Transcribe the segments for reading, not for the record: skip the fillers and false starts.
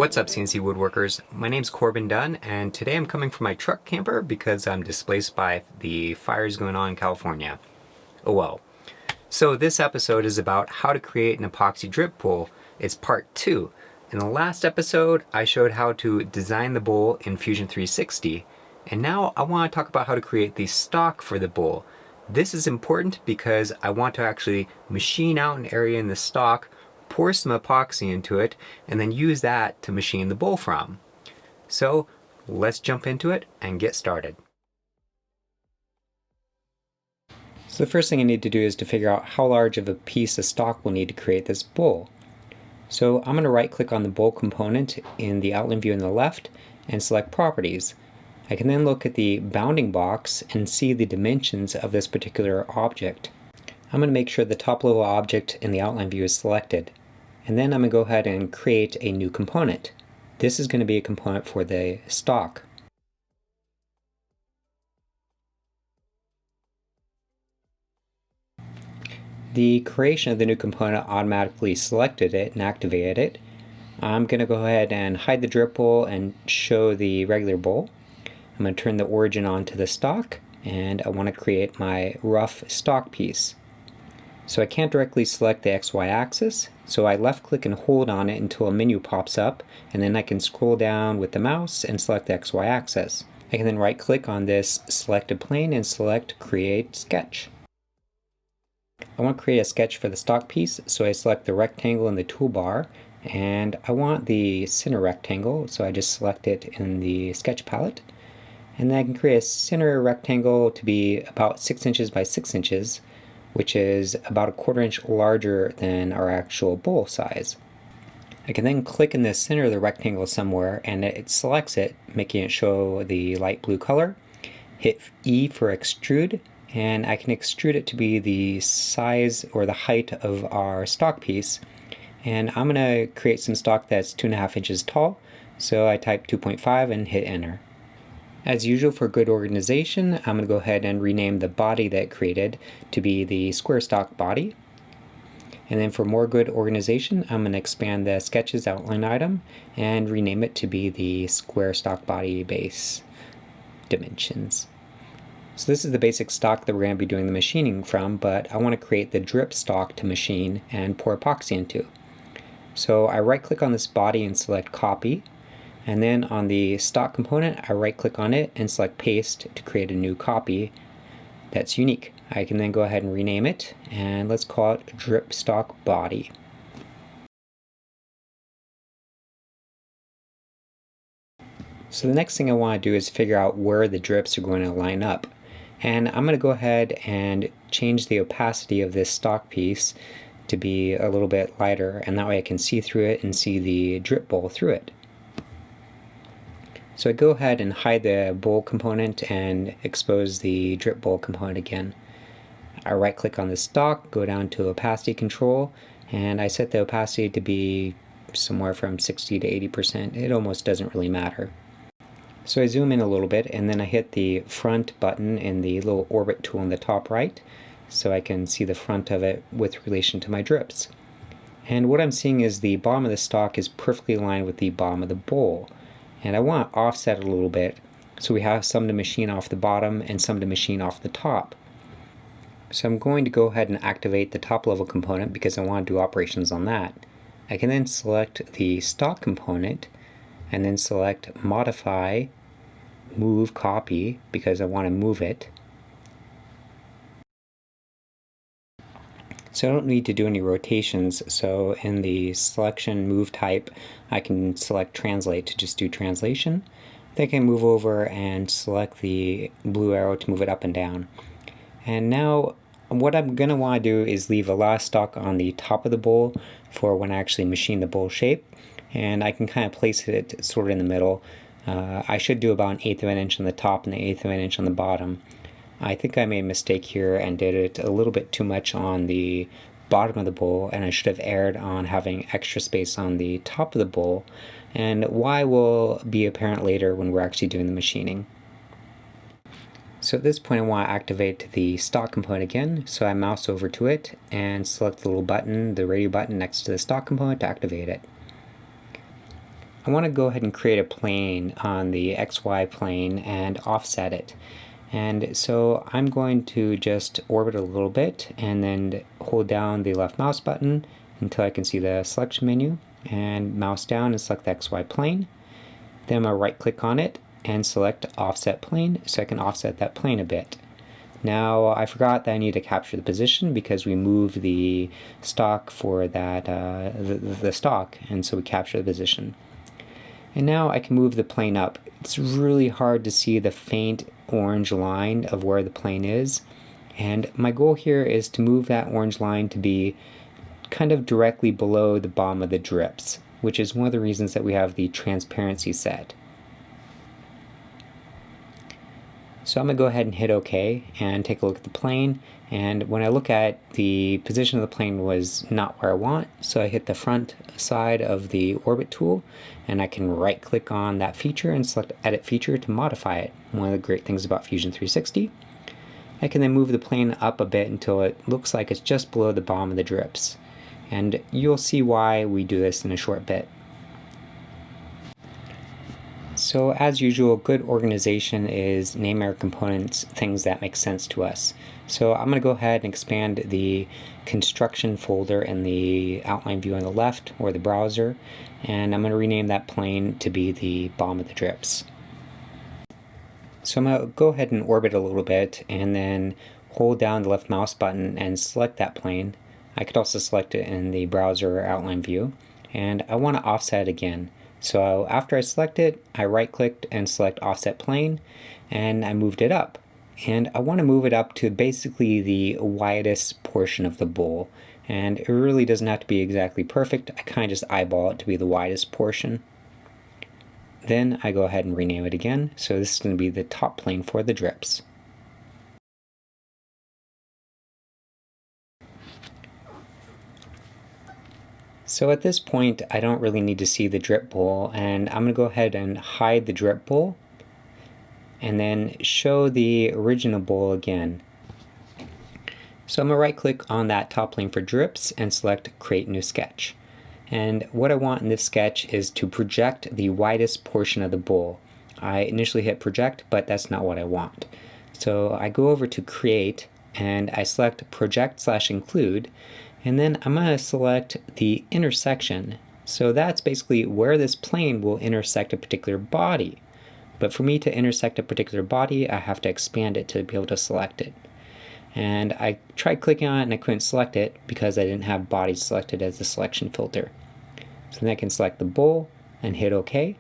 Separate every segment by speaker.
Speaker 1: What's up, CNC Woodworkers? My name's Corbin Dunn, and today I'm coming from my truck camper because I'm displaced by the fires going on in California. Oh well. So this episode is about how to create an epoxy drip bowl. It's part 2. In the last episode, I showed how to design the bowl in Fusion 360, and now I want to talk about how to create the stock for the bowl. This is important because I want to actually machine out an area in the stock, pour some epoxy into it, and then use that to machine the bowl from. So let's jump into it and get started. So the first thing I need to do is to figure out how large of a piece of stock we'll need to create this bowl. So I'm going to right click on the bowl component in the outline view on the left and select Properties. I can then look at the bounding box and see the dimensions of this particular object. I'm going to make sure the top level object in the outline view is selected. And then I'm going to go ahead and create a new component. This is going to be a component for the stock. The creation of the new component automatically selected it and activated it. I'm going to go ahead and hide the drip bowl and show the regular bowl. I'm going to turn the origin on to the stock, and I want to create my rough stock piece. So I can't directly select the XY axis, so I left click and hold on it until a menu pops up, and then I can scroll down with the mouse and select the XY axis. I can then right click on this selected plane and select Create Sketch. I want to create a sketch for the stock piece, so I select the rectangle in the toolbar, and I want the center rectangle, so I just select it in the sketch palette. And then I can create a center rectangle to be about 6 inches by 6 inches, which is about a 1/4 inch larger than our actual bowl size. I can then click in the center of the rectangle somewhere and it selects it, making it show the light blue color. Hit E for extrude, and I can extrude it to be the size or the height of our stock piece. And I'm going to create some stock that's 2.5 inches tall, so I type 2.5 and hit enter. As usual, for good organization, I'm going to go ahead and rename the body that it created to be the square stock body. And then for more good organization, I'm going to expand the sketches outline item and rename it to be the square stock body base dimensions. So this is the basic stock that we're going to be doing the machining from, but I want to create the drip stock to machine and pour epoxy into. So I right click on this body and select Copy. And then on the stock component, I right click on it and select Paste to create a new copy that's unique. I can then go ahead and rename it, and let's call it Drip Stock Body. So the next thing I want to do is figure out where the drips are going to line up. And I'm going to go ahead and change the opacity of this stock piece to be a little bit lighter, and that way I can see through it and see the drip bowl through it. So I go ahead and hide the bowl component and expose the drip bowl component again. I right click on the stock, go down to opacity control, and I set the opacity to be somewhere from 60 to 80%. It almost doesn't really matter. So I zoom in a little bit, and then I hit the front button in the little orbit tool in the top right, so I can see the front of it with relation to my drips. And what I'm seeing is the bottom of the stock is perfectly aligned with the bottom of the bowl. And I want to offset it a little bit, so we have some to machine off the bottom and some to machine off the top. So I'm going to go ahead and activate the top level component because I want to do operations on that. I can then select the stock component and then select Modify, Move Copy because I want to move it. So I don't need to do any rotations, so in the selection move type I can select translate to just do translation. Then I can move over and select the blue arrow to move it up and down. And now what I'm going to want to do is leave a lot of stock on the top of the bowl for when I actually machine the bowl shape, and I can kind of place it sort of in the middle. I should do about 1/8 of an inch on the top and 1/8 of an inch on the bottom. I think I made a mistake here and did it a little bit too much on the bottom of the bowl, and I should have erred on having extra space on the top of the bowl, and why will be apparent later when we're actually doing the machining. So at this point I want to activate the stock component again, so I mouse over to it and select the little button, the radio button next to the stock component to activate it. I want to go ahead and create a plane on the XY plane and offset it. And so I'm going to just orbit a little bit and then hold down the left mouse button until I can see the selection menu, and mouse down and select the XY plane. Then I'm going to right click on it and select offset plane so I can offset that plane a bit. Now I forgot that I need to capture the position because we moved the stock for that the stock, and so we capture the position. And now I can move the plane up. It's really hard to see the faint orange line of where the plane is, and my goal here is to move that orange line to be kind of directly below the bottom of the drips, which is one of the reasons that we have the transparency set. So I'm going to go ahead and hit OK and take a look at the plane, and when I look at the position of the plane was not where I want, so I hit the front side of the orbit tool and I can right click on that feature and select edit feature to modify it. One of the great things about Fusion 360. I can then move the plane up a bit until it looks like it's just below the bottom of the drips, and you'll see why we do this in a short bit. So as usual, good organization is name our components things that make sense to us. So I'm going to go ahead and expand the construction folder in the outline view on the left, or the browser, and I'm going to rename that plane to be the bottom of the drips. So I'm going to go ahead and orbit a little bit and then hold down the left mouse button and select that plane. I could also select it in the browser outline view, and I want to offset again. So after I select it, I right clicked and select offset plane, and I moved it up. And I want to move it up to basically the widest portion of the bowl. And it really doesn't have to be exactly perfect. I kind of just eyeball it to be the widest portion. Then I go ahead and rename it again. So this is going to be the top plane for the drips. So at this point, I don't really need to see the drip bowl, and I'm going to go ahead and hide the drip bowl and then show the original bowl again. So I'm going to right click on that top plane for drips and select create new sketch. And what I want in this sketch is to project the widest portion of the bowl. I initially hit project, but that's not what I want. So I go over to create and I select project/include, and then I'm going to select the intersection. So that's basically where this plane will intersect a particular body. But for me to intersect a particular body, I have to expand it to be able to select it. And I tried clicking on it and I couldn't select it because I didn't have body selected as the selection filter. So then I can select the bowl and hit OK.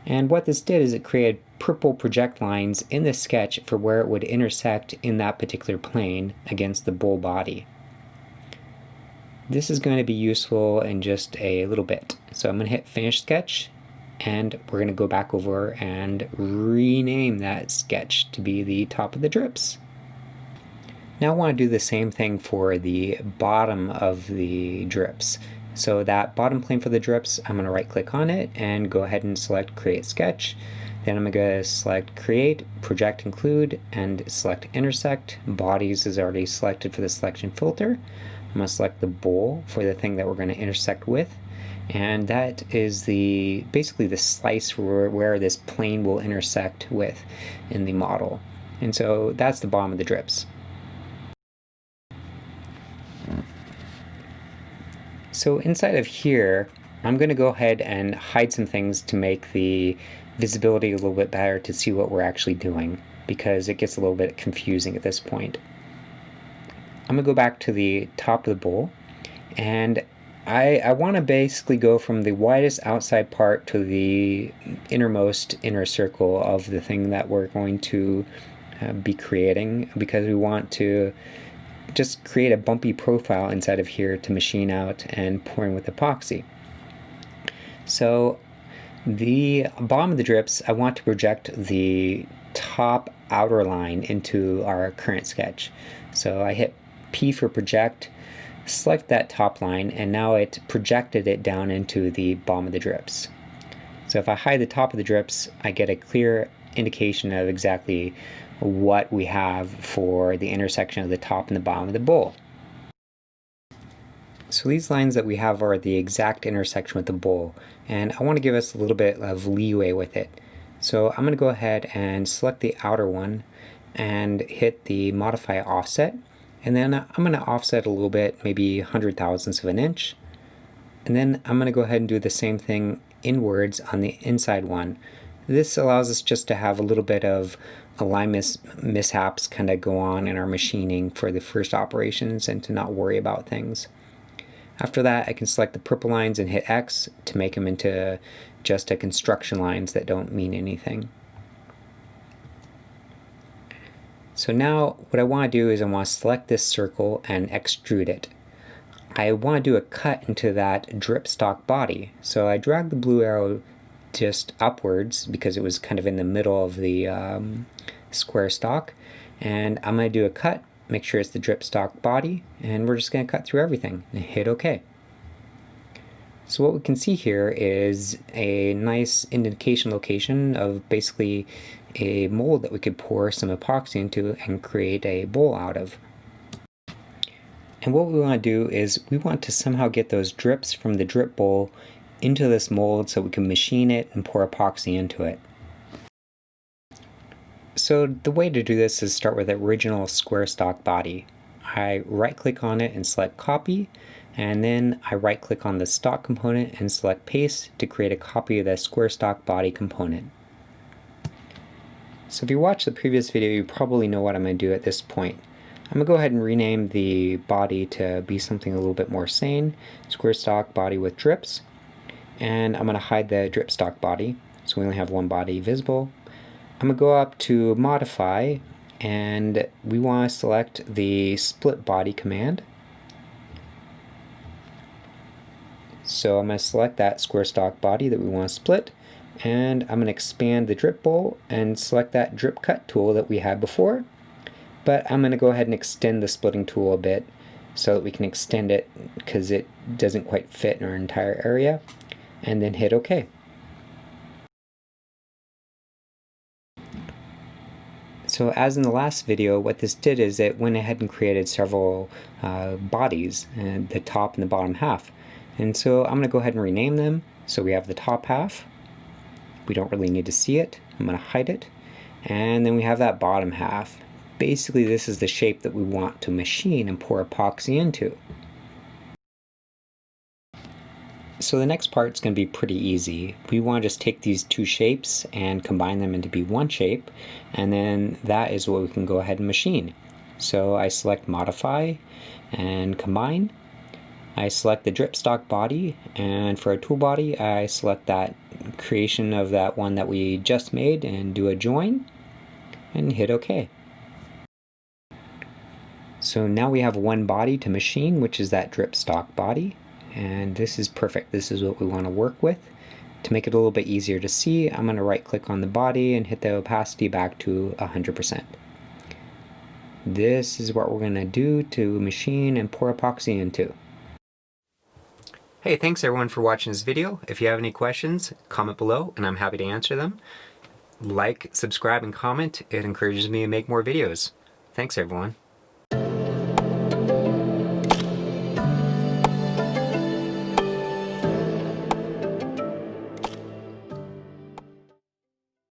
Speaker 1: And what this did is it created purple project lines in the sketch for where it would intersect in that particular plane against the bowl body. This is going to be useful in just a little bit. So I'm going to hit finish sketch, and we're going to go back over and rename that sketch to be the top of the drips. Now I want to do the same thing for the bottom of the drips. So that bottom plane for the drips, I'm going to right click on it and go ahead and select create sketch. Then I'm going to select create, project include, and select intersect. Bodies is already selected for the selection filter. I'm going to select the bowl for the thing that we're going to intersect with, and that is basically the slice where this plane will intersect with in the model. And so that's the bottom of the drips. So inside of here, I'm going to go ahead and hide some things to make the visibility a little bit better to see what we're actually doing, because it gets a little bit confusing at this point. I'm going to go back to the top of the bowl, and I want to basically go from the widest outside part to the innermost inner circle of the thing that we're going to be creating, because we want to just create a bumpy profile inside of here to machine out and pouring with epoxy. So the bottom of the drips, I want to project the top outer line into our current sketch. So I hit P for project, select that top line, and now it projected it down into the bottom of the drips. So if I hide the top of the drips, I get a clear indication of exactly what we have for the intersection of the top and the bottom of the bowl. So these lines that we have are the exact intersection with the bowl, and I want to give us a little bit of leeway with it. So I'm going to go ahead and select the outer one and hit the modify offset, and then I'm going to offset a little bit, maybe 100 thousandths of an inch, and then I'm going to go ahead and do the same thing inwards on the inside one. This allows us just to have a little bit of alignment mishaps kind of go on in our machining for the first operations and to not worry about things. After that, I can select the purple lines and hit X to make them into just construction lines that don't mean anything. So now what I want to do is I want to select this circle and extrude it. I want to do a cut into that drip stock body. So I drag the blue arrow just upwards because it was kind of in the middle of the square stock, and I'm going to do a cut, make sure it's the drip stock body, and we're just going to cut through everything and hit OK. So what we can see here is a nice indication location of basically a mold that we could pour some epoxy into and create a bowl out of. And what we want to do is we want to somehow get those drips from the drip bowl into this mold so we can machine it and pour epoxy into it. So the way to do this is start with the original square stock body. I right click on it and select copy, and then I right click on the stock component and select paste to create a copy of the square stock body component. So if you watched the previous video, you probably know what I'm going to do at this point. I'm going to go ahead and rename the body to be something a little bit more sane, square stock body with drips, and I'm going to hide the drip stock body so we only have one body visible. I'm going to go up to modify, and we want to select the split body command. So I'm going to select that square stock body that we want to split, and I'm going to expand the drip bowl and select that drip cut tool that we had before. But I'm going to go ahead and extend the splitting tool a bit so that we can extend it because it doesn't quite fit in our entire area, and then hit OK. So as in the last video, what this did is it went ahead and created several bodies, the top and the bottom half. And so I'm going to go ahead and rename them. So we have the top half. We don't really need to see it. I'm going to hide it. And then we have that bottom half. Basically, this is the shape that we want to machine and pour epoxy into. So the next part is going to be pretty easy. We want to just take these two shapes and combine them into be one shape, and then that is what we can go ahead and machine. So I select modify and combine. I select the drip stock body, and for a tool body I select that creation of that one that we just made and do a join and hit OK. So now we have one body to machine, which is that drip stock body. And this is perfect. This is what we want to work with. To make it a little bit easier to see, I'm going to right click on the body and hit the opacity back to 100%. This is what we're going to do to machine and pour epoxy into. Hey, thanks everyone for watching this video. If you have any questions, comment below and I'm happy to answer them. Like, subscribe, and comment. It encourages me to make more videos. Thanks everyone.